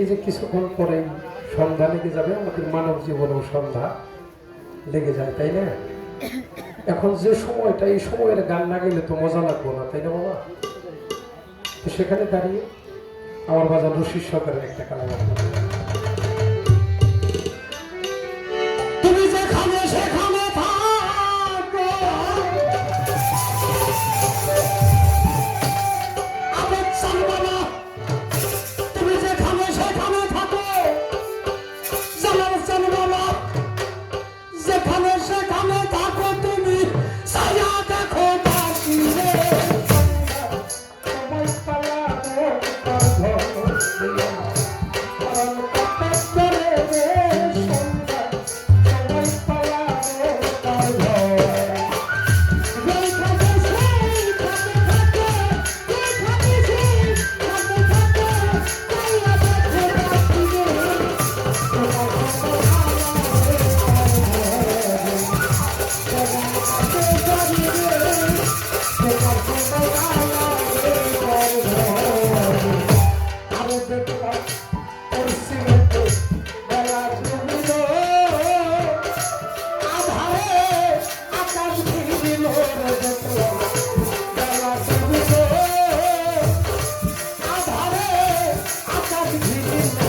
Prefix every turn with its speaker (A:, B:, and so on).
A: এই যে কিছুক্ষণ পরে সন্ধ্যা লেগে যাবে, আমাদের মানব জীবনেও সন্ধ্যা লেগে যায়, তাই না? এখন যে সময়টা, এই সময়ের গান না গেলে তো মজা লাগবো না, তাই না বাবা? তো সেখানে দাঁড়িয়ে আমার বাজার রশিদ সরকারের একটা কালাম তুমি যেখানে সেখানে থাকো, আবেগ চালবা না। তুমি যেখানে সেখানে থাকো, জানার চালবা না। যেখানে সেখানে থাকো, তুমি ছায়া দেখো বাসিরে। সবাই পালানো তার ঘর দিয়া, কারণ কথা করে রে সন্ধ্যা। সবাই পালানো তার ঘর। যেখানে সেখানে থাকো, যেখানে সেখানে থাকো, ছায়া দেখো বাসিরে। আধারে আকাশ ভিজিল